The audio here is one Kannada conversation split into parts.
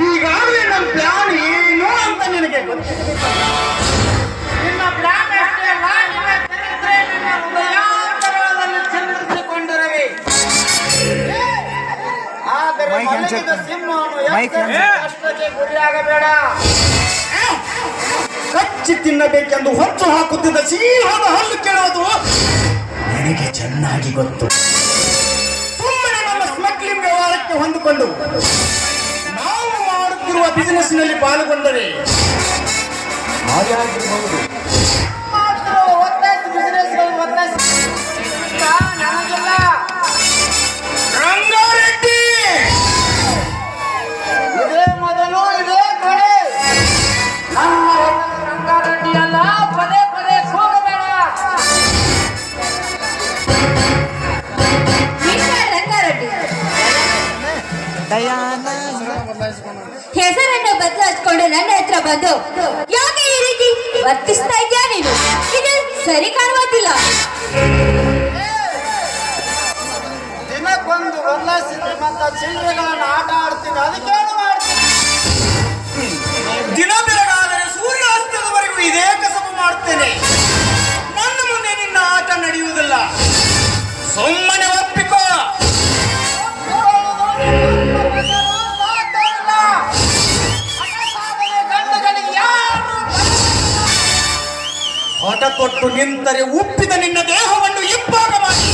ಈಗಾಗಲೇ ನಮ್ಮ ಪ್ಲಾನ್ ಏನು ಅಂತ ನಿನಗೆ ಗೊತ್ತಿರಬೇಕು. ನಿನ್ನ ಪ್ಲಾನ್ ಅಷ್ಟೇ ಅಲ್ಲ, ನಿನ್ನ ಚರಿತ್ರೆ ನಿನ್ನ ಹೃದಯಾಂತರದಲ್ಲಿ ಚಿತ್ರಿಸಿಕೊಂಡಿರವೆ. ಆದರೆ ಮಲಗಿದ ಸಿಂಹವನ್ನು ಅಷ್ಟಕ್ಕೆ ಗುರಿಯಾಗಬೇಡ. ಕಚ್ಚಿ ತಿನ್ನಬೇಕೆಂದು ಹೊಚ್ಚು ಹಾಕುತ್ತಿದ್ದ ಸಿಂಹದ ಹಲ್ಲು ಕೇಳೋದು ನನಗೆ ಚೆನ್ನಾಗಿ ಗೊತ್ತು. ಸುಮ್ಮನೆ ನಮ್ಮ ಸ್ಮಗ್ಲಿಂಗ್ ವ್ಯವಹಾರಕ್ಕೆ ಹೊಂದಿಕೊಂಡು ನಾವು ಮಾಡುತ್ತಿರುವ ಬಿಸಿನೆಸ್ ನಲ್ಲಿ ಪಾಲ್ಗೊಂಡರೆ ಹಾಗಾಗಿರಬಹುದು. ರಂಗಾರೆಡ್ಡಿ, ಇದೇ ಮೊದಲು ಇದೇ ಕಡೆ. ನನ್ನ ರಂಗಾರೆಡ್ಡಿ ಅಲ್ಲ, ಪದೇ ಪದೇ ಹೋಗಬೇಡ. ರಂಗಾರೆಡ್ಡಿ ಹೆಸರನ್ನು ಬದಲಾಯಿಸಿಕೊಂಡು ನನ್ನ ಹತ್ರ ಬಂದು ಯಾಕೆ ಈ ರೀತಿ ವರ್ತಿಸ್ತಾ ಇದ್ಯಾ ನೀನು? ಇದು ಸರಿ ಕಾಣುವುದಿಲ್ಲ. ದಿನಕ್ಕೊಂದು ಬದಲಾಯಿಸಿದ್ರೆ ಮತ್ತೆ ಚಿಲ್ಲರೆಗಳನ್ನು ಆಟ ಆಡ್ತೀನಿ, ಅದಕ್ಕೇನು ಮಾಡ್ತೀನಿ. ದಿನ ಬೆಳಗಾದರೆ ಸೂರ್ಯಾಸ್ತದವರೆಗೂ ಇದೇ ಕಸಬು ಮಾಡ್ತೇನೆ. ನನ್ನ ಮುಂದೆ ನಿನ್ನ ಆಟ ನಡೆಯುವುದಿಲ್ಲ. ಸುಮ್ಮನೆ ಒಪ್ಪಿಕೋ. ಹೊಟ ಕೊಟ್ಟು ನಿಂತರೆ ಉಪ್ಪಿದ ನಿನ್ನ ದೇಹವನ್ನು ಇಬ್ಬಾಗ ಮಾಡಿ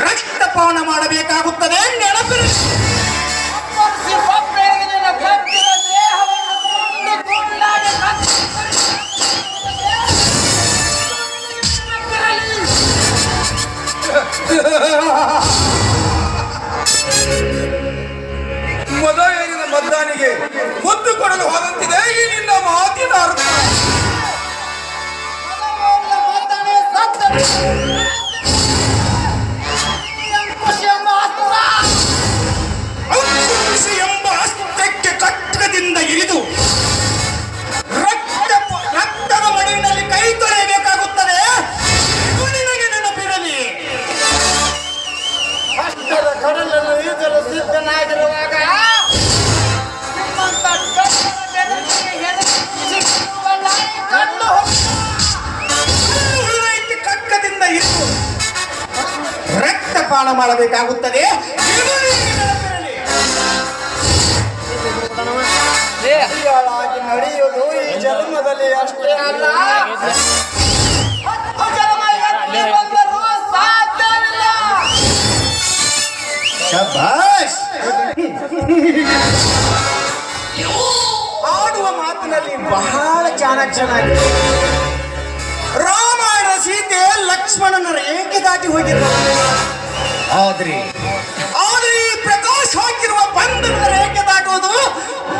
ರಕ್ತಪಾನ ಮಾಡಬೇಕಾಗುತ್ತದೆ. ನೆನಪಿರಲಿ. ಮದ ಏರಿದ ಮದ್ದಾನಿಗೆ ಮುದ್ದು ಕೊಡಲು ಹೋದಂತಿದೆ ಈ ನಿನ್ನ ಮಾತಿನ ಅರ್ಥ. ಎಂಬ ಅಸ್ತ್ರಕ್ಕೆ ಕಟ್ಟದಿಂದ ಇರಿದು ರಕ್ತದ ಮಡಿನಲ್ಲಿ ಕೈ ತೊಳೆಯಬೇಕಾಗುತ್ತದೆ. ನಿನಗೆ ನೆನಪಿರಲಿ. ಕಷ್ಟದ ಕಡಲನ್ನು ಈಜಲು ಸಿದ್ಧನಾಗಿರುವಾಗ ಕಕ್ಕದಿಂದ ಇರಿದು ರಕ್ತಪಾನ ಮಾಡಬೇಕಾಗುತ್ತದೆ. ನಡೆಯುವುದು ಈ ಜನ್ಮದಲ್ಲಿ ಅಷ್ಟೇ ಅಲ್ಲ, 10 ಜನ್ಮ ಎತ್ತಿ ಬಂದರೂ ಸಾಧ್ಯವಿಲ್ಲ. ಶಭಾಷ್. ಆಡುವ ಅಲ್ಲಿ ಬಹಳ ಚೆನ್ನಾಗಿ ರಾಮಾಯಣ ಸೀತೆ ಲಕ್ಷ್ಮಣನ ರೇಖೆ ದಾಟಿ ಹೋಗಿರ್ತಾರೆ. ಆದ್ರೆ ಈ ಪ್ರಕಾಶ್ ಹಾಕಿರುವ ಬಂಧನದ ರೇಖೆ ದಾಟುವುದು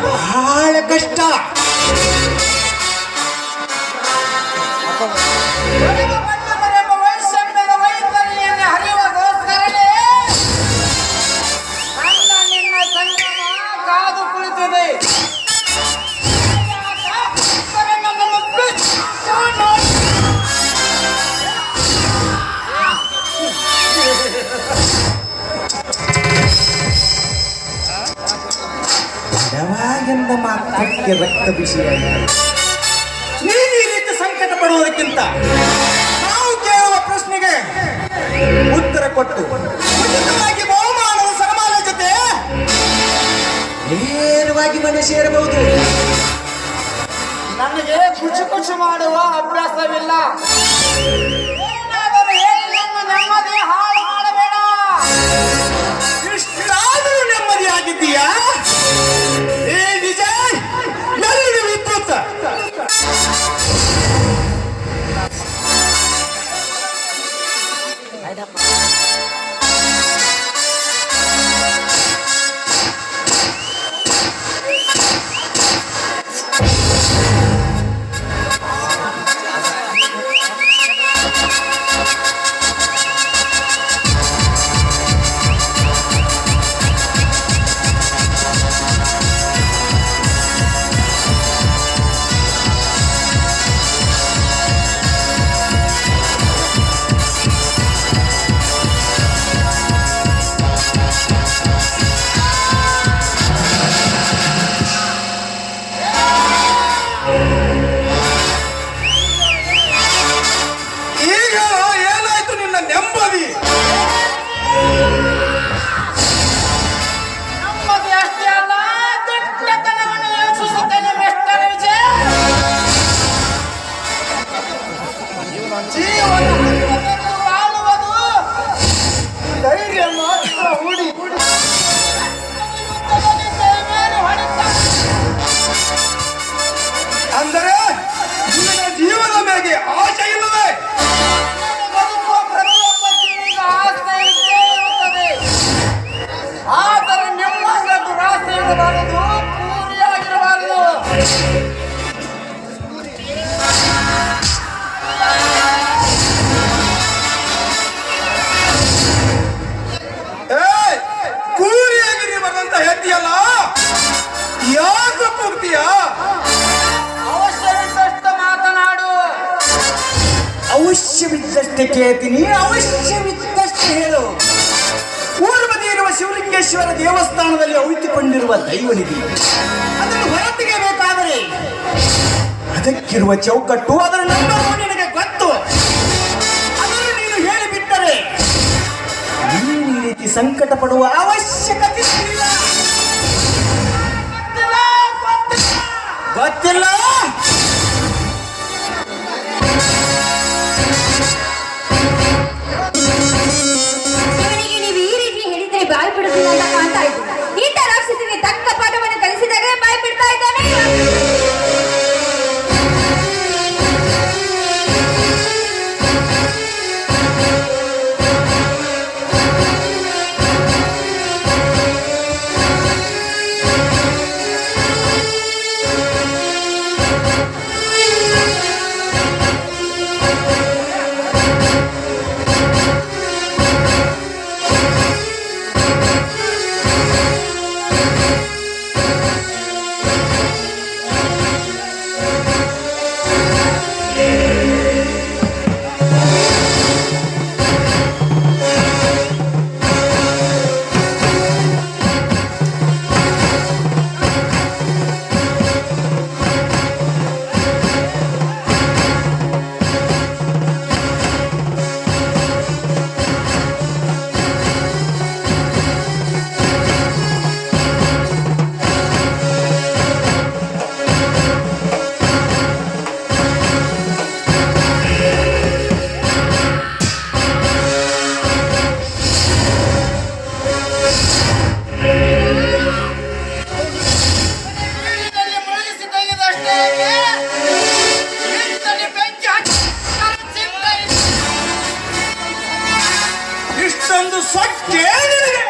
ಬಹಳ ಕಷ್ಟ. ವೈಷಮ್ಯದ ವೈತರಿಯನ್ನು ಹರಿಯುವಗೋಸ್ಕರನೇ ನನ್ನ ನಿನ್ನ ಸಂಗಮ ಕಾದು ಕುಳಿತಿದೆ. ಯಾವಾಗಿಂದ ಮಾತ್ರಕ್ಕೆ ರಕ್ತ ಬಿಸಿಯಾಗಿ ನೀನು ಈ ರೀತಿ ಸಂಕಟ ಪಡುವುದಕ್ಕಿಂತ ನಾವು ಕೇಳುವ ಪ್ರಶ್ನೆಗೆ ಉತ್ತರ ಕೊಟ್ಟು ಉಚಿತವಾಗಿ ಬಹುಮಾನದ ಸನ್ಮಾನ ಜೊತೆ ನೇರವಾಗಿ ಮನೆ ಸೇರಬಹುದು. ನನಗೆ ಕುಚು ಮಾಡುವ ಅಭ್ಯಾಸವಿಲ್ಲ. ಏನಾದರೂ ಹೇಳಿ ನಮ್ಮ ನೆಮ್ಮದಿ ಹಾಳು ಮಾಡಬೇಡ. ಇಷ್ಟಾದರೂ ನೆಮ್ಮದಿ ಆಗಿದ್ದೀಯಾ? ಏ ವಿಜಯ್, ಎಲ್ಲಿದೆ ವಿದ್ಯುತ್? ಅಂದರೆ ನಿನ್ನ ಜೀವನ ಮೇಲೆ ಆಶೆ ಇಲ್ಲವೇ? ಆದರೆ ನಿಮ್ಮ ದುರಾಸೆ ಇರಬಾರದು, ಪೂರಿಯಾಗಿರಬಾರದು. ಕೂರಿಯಾಗಿರಿ ಬರಂತ ಹೇಳ್ತೀಯಲ್ಲ, ಯಾಕೆ ಹೋಗ್ತೀಯ? ಅವಶ್ಯವಿದ್ದಷ್ಟು ಮಾತನಾಡು. ಅವಶ್ಯವಿದ್ದಷ್ಟೇ ಕೇಳ್ತೀನಿ, ಅವಶ್ಯವಿದ್ದಷ್ಟು ಹೇಳು. ಪೂರ್ವದಿ ಇರುವ ಶಿವಲಿಂಗೇಶ್ವರ ದೇವಸ್ಥಾನದಲ್ಲಿ ಅವಿತುಕೊಂಡಿರುವ ದೈವನಿಧಿ ಅದನ್ನು ಹೊರತೆಗೆಯಬೇಕಾದರೆ ಅದಕ್ಕಿರುವ ಚೌಕಟ್ಟು, ಅದರ ನಂಬರು ನಿನಗೆ ಗೊತ್ತು. ಅದನ್ನು ನೀನು ಹೇಳಿಬಿಟ್ಟರೆ ನೀನು ಈ ರೀತಿ ಸಂಕಟ ಪಡುವ ಅವಶ್ಯಕತೆ ಇಲ್ಲ. ಗೊತ್ತಿಲ್ಲ? ಇವನಿಗೆ ನೀವು ಈ ರೀತಿ ಹೇಳಿದ್ರೆ ಬಾಯ್ ಬಿಡುದಿಲ್ಲ ಅಂತ ಕಾಣ್ತಾ ಇತ್ತು. ಇಂಥ ರಾಕ್ಷಸಿಗೆ ತಕ್ಕ ಪಾಠವನ್ನು ಕಲಿಸಿದಾಗ ಬಾಯ್ ಬಿಡ್ತಾ ಇದ್ದಾನೆ. ಅಷ್ಟೇ ನಿನಗೆ.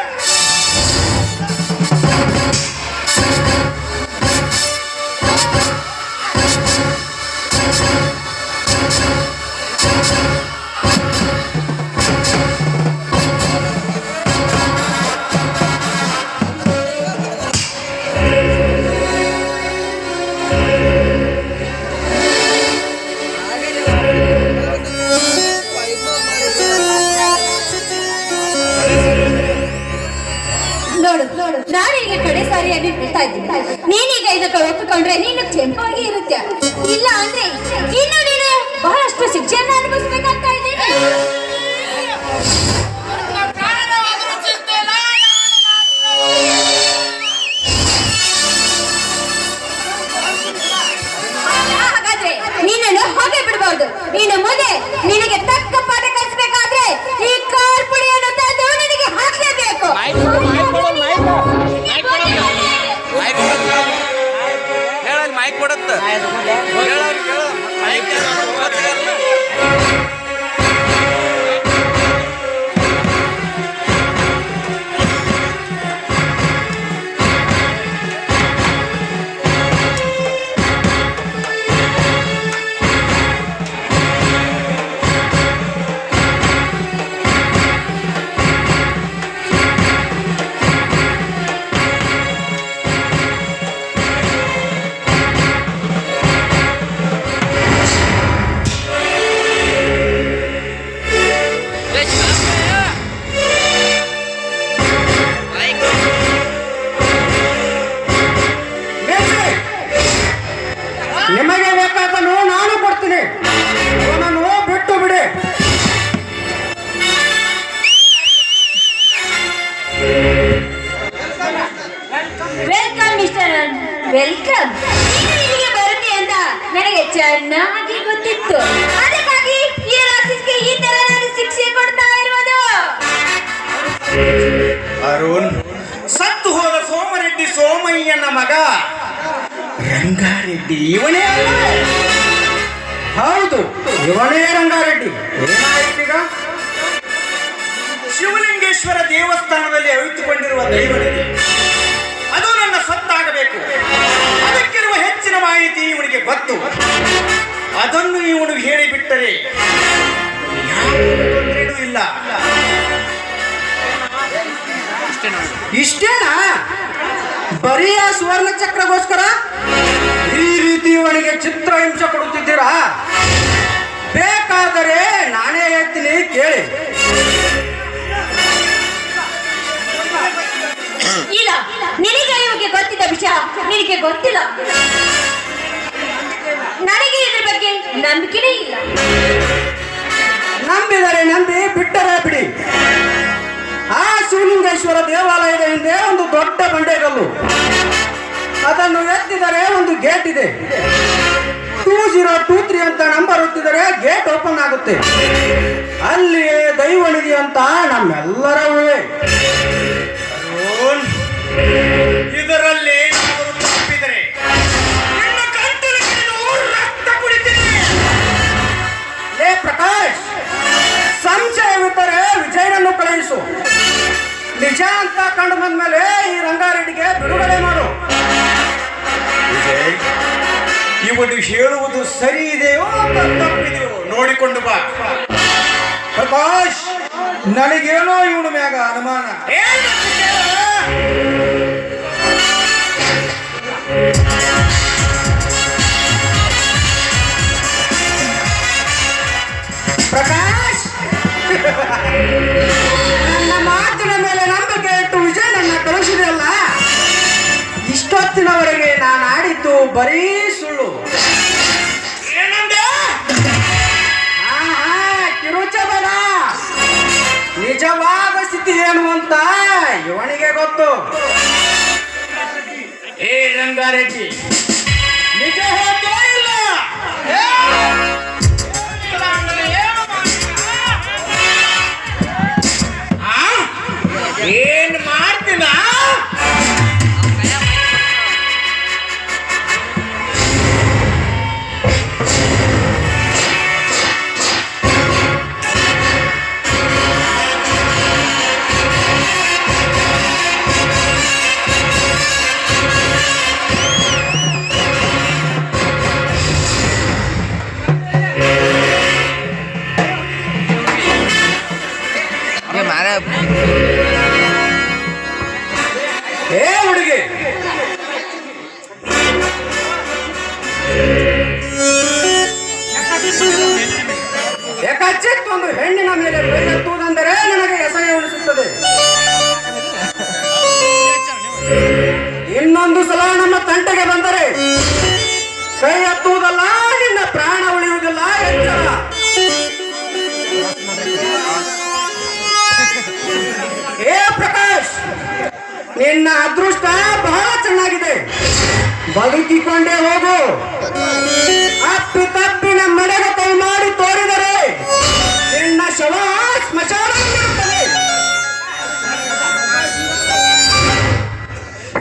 ನೋಡು ನಾನೀಗ ಕಡೆ ಸಾರಿಯಾಗಿ ಹೇಳ್ತಾ ಇದ್ದೀನಿ, ನೀನೀಗ ಇದಕ್ಕೆ ಒಪ್ಪಿಕೊಂಡ್ರೆ ನೀನು ಕ್ಷೇಮವಾಗಿ ಇರುತ್ತೆ, ಇಲ್ಲ ಅಂದ್ರೆ ಇನ್ನು ನೀನು ಬಹಳಷ್ಟು ಶಿಕ್ಷೆಯನ್ನು ಅನುಭವಿಸ್ಬೇಕಾಗ್ತಾ ಇದ್ದೀನಿ. ಹಾಗಾದ್ರೆ ನೀನನ್ನು ಹಾಗೆ ಬಿಡಬಹುದು. ಇನ್ನು ಮುಂದೆ ನಿನಗೆ ತಕ್ಕ ಪಾಠ ಕಲಿಸಬೇಕಾದ್ರೆ ಈ ಕಾರ್ ಪುಡಿಯನ್ನು ತಂದು ನಿನಗೆ ಹಾಕಲೇಬೇಕು. ಹೇಳಲ್ಲಿ ಮೈಕ್ ಕೊಡತ್ತ ನಿಮಗೆ ಬೇಕಾದನು ನಾನು ಕೊಡ್ತೀನಿ, ಅವನನ್ನು ಬಿಟ್ಟು ಬಿಡಿ. Welcome mister, welcome. ನೀನು ಇಲ್ಲಿಗೆ ಬರುತ್ತೆ ಅಂತ ನನಗೆ ಚೆನ್ನಾಗಿ ಗೊತ್ತಿತ್ತು, ಅದಕ್ಕಾಗಿ ಈ ರಾಕ್ಷಸಿಗೆ ಈ ತರ ನಾನು ಶಿಕ್ಷೆ ಕೊಡ್ತಾ ಇರುವುದು. ಅರುಣ್, ಸತ್ತು ಹೋದ ಸೋಮರೆಡ್ಡಿ ಸೋಮಯ್ಯನ ಮಗ ರಂಗಾರೆಡ್ಡಿ ಇವನೇ ಅಲ್ಲವೇ? ಹೌದು, ಇವನೇ ರಂಗಾರೆಡ್ಡಿ. ಏನಾಯ್ತೀಗ? ಶಿವಲಿಂಗೇಶ್ವರ ದೇವಸ್ಥಾನದಲ್ಲಿ ಅವಿತುಕೊಂಡಿರುವ ದೈವನಿಗೆ ಅದು ನನ್ನ ಸತ್ತಾಗಬೇಕು. ಅದಕ್ಕಿರುವ ಹೆಚ್ಚಿನ ಮಾಹಿತಿ ಇವನಿಗೆ ಗೊತ್ತು. ಅದನ್ನು ಇವನು ಹೇಳಿಬಿಟ್ಟರೆ ಯಾವ ತೊಂದರೆನೂ ಇಲ್ಲ. ಇಷ್ಟೇನಾ? ಬರೀ ಆ ಸುವರ್ಣ ಚಕ್ರಗೋಸ್ಕರ ಈ ರೀತಿ ಇವನಿಗೆ ಚಿತ್ರಹಿಂಸೆ ಕೊಡುತ್ತಿದ್ದೀರಾ? ಬೇಕಾದರೆ ನಾನೇ ಹೇಳ್ತೀನಿ, ಕೇಳಿ. ಇಲ್ಲ, ನಿನಗೆ ಇವಾಗ ಗೊತ್ತಿದ್ದ ವಿಷಯ ನಿನಗೆ ಗೊತ್ತಿಲ್ಲ. ನನಗೆ ಇದ್ರ ಬಗ್ಗೆ ನಂಬಿಕೆನೇ ಇಲ್ಲ. ನಂಬಿದರೆ ನಂಬಿ, ಬಿಟ್ಟರೆ ಬಿಡಿ. ಆ ಶಿವಲಿಂಗೇಶ್ವರ ದೇವಾಲಯದ ಹಿಂದೆ ಒಂದು ದೊಡ್ಡ ಬಂಡೆಗಲ್ಲು, ಅದನ್ನು ಎತ್ತಿದರೆ ಒಂದು ಗೇಟ್ ಇದೆ. 2023 ಅಂತ ನಂಬರ್ ಒತ್ತಿದರೆ ಗೇಟ್ ಓಪನ್ ಆಗುತ್ತೆ. ಅಲ್ಲಿಯೇ ದೈವನಿಧಿ ಅಂತ ನಮ್ಮೆಲ್ಲರ ಊಹೆ. ಅರುಣ್, ಇದರಲ್ಲಿ ಏನಾದರೂ ತಪ್ಪಿದರೆ ನಿನ್ನ ಗಂಟಲು ಹಿಡಿದು ರಕ್ತ ಕುಡಿತೀನಿ. ಲೇ ಪ್ರಕಾಶ್, ಸಂಶಯವಿದ್ದರೆ ವಿಜಯನನ್ನು ಕಳುಹಿಸು. ನಿಜ ಅಂತ ಕಂಡು ಬಂದ್ಮೇಲೆ ಈ ರಂಗಾರೆಡ್ಡಿಗೆ ಬಿಡುಗಡೆ ಮಾಡು. ವಿಜಯ್, ಇವನು ಹೇಳುವುದು ಸರಿ ಇದೆಯೋ ಅಥವಾ ತಪ್ಪಿದೆಯೋ ನೋಡಿಕೊಂಡು ಬಾ. ಪ್ರಕಾಶ್, ನನಗೇನೋ ಇವನು ಮ್ಯಾಗ ಅನುಮಾನ. ಏನಂತ ಕೇಳು? ಪ್ರಕಾಶ್, ನನ್ನ ಮಾತಿನ ಮೇಲೆ ನಂಬಿಕೆ ಇಟ್ಟು ವಿಜಯನನ್ನ ಕಳಿಸಿದೆಯಲ್ಲ, ಇಷ್ಟೊತ್ತಿನವರೆಗೆ ನಾನು ಆಡಿದ್ದು ಬರೀ ಸುಳ್ಳು. ಏನಂದೆ? ಕಿರುಚಬೇಡ. ನಿಜವಾದ ಸ್ಥಿತಿ ಏನು ಅಂತ ಇವನಿಗೆ ಗೊತ್ತು. ಏ ರಂಗಾರೆಡ್ಡಿ, ನಿಜ ಹೇಳ್ತೀಯ ಇಲ್ಲ? ಏನ್ ಮಾಡ್ತೀನ? ಕೈ ಎತ್ತುವುದಲ್ಲ, ನಿನ್ನ ಪ್ರಾಣ ಉಳಿಯುವುದಿಲ್ಲ. ಎಚ್ಚರ. ಏ ಪ್ರಕಾಶ್, ನಿನ್ನ ಅದೃಷ್ಟ ಬಹಳ ಚೆನ್ನಾಗಿದೆ. ಬದುಕಿಕೊಂಡೇ ಹೋಗು. ಅಪ್ಪಿ ತಪ್ಪಿನ ಮನೆಗೆ ಕೈ ಮಾಡಿ ತೋರಿದರೆ ನಿನ್ನ ಶವ ಸ್ಮಶಾನದಲ್ಲಿರುತ್ತದೆ.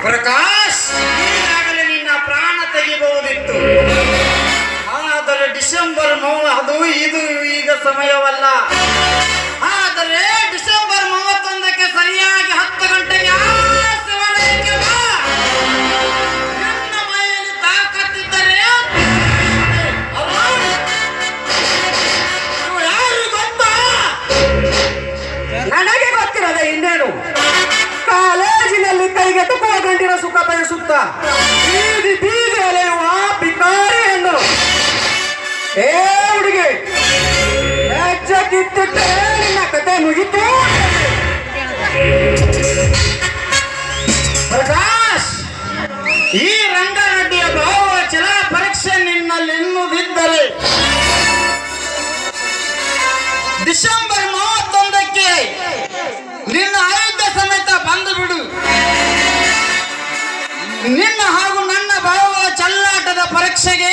ಪ್ರಕಾಶ್, ಈಗಾಗಲೇ ನಿನ್ನ ಪ್ರಾಣ ತೆಗಿಬಹುದಿತ್ತು. ಆದರೆ ಡಿಸೆಂಬರ್ ಅದು ಇದು ಈಗ ಸಮಯವಲ್ಲ. ಆದರೆ ಡಿಸೆಂಬರ್ 31ಕ್ಕೆ ಸರಿಯಾಗಿ 10 ಗಂಟೆಗೆ ಶಿವಾಲಯಕ್ಕೆ ಬಾ. ನನ್ನ ಮೈಯಲ್ಲಿ ತಾಕತ್ತಿದ್ದರೆ ಯಾರು ಗೊತ್ತಾ? ನನಗೆ ಗೊತ್ತಿರದೆ ಇನ್ನೇನು. ಕಾಲೇಜಿನಲ್ಲಿ ಕೈಗೆಟುಕುವ ಗಂಡಿನ ಸುಖ ಬಯಸುತ್ತ ಬೀದಿ ಬೀದಿ ಅಲೆಯುವ ಭಿಕಾರಿಯನ್ನು. ಏ ಹುಡುಗಿ, ಹೆಜ್ಜೆ ಕಿತ್ತಿಟ್ಟೆ ನಿನ್ನ ಕತೆ ಮುಗಿತು. ಪ್ರಕಾಶ್, ಈ ರಂಗರೆಡ್ಡಿಯ ಭಾವಚಲ ಪರೀಕ್ಷೆ ನಿನ್ನಲ್ಲಿ ಇನ್ನುದಿದ್ದರೆ ಡಿಸೆಂಬರ್ 31ಕ್ಕೆ ನಿನ್ನ ಆಯುಧ ಸಮೇತ ಬಂದು ಬಿಡು. ನಿನ್ನ ಹಾಗೂ ನನ್ನ ಭಾವಗಳ ಚೆಲ್ಲಾಟದ ಪರೀಕ್ಷೆಗೆ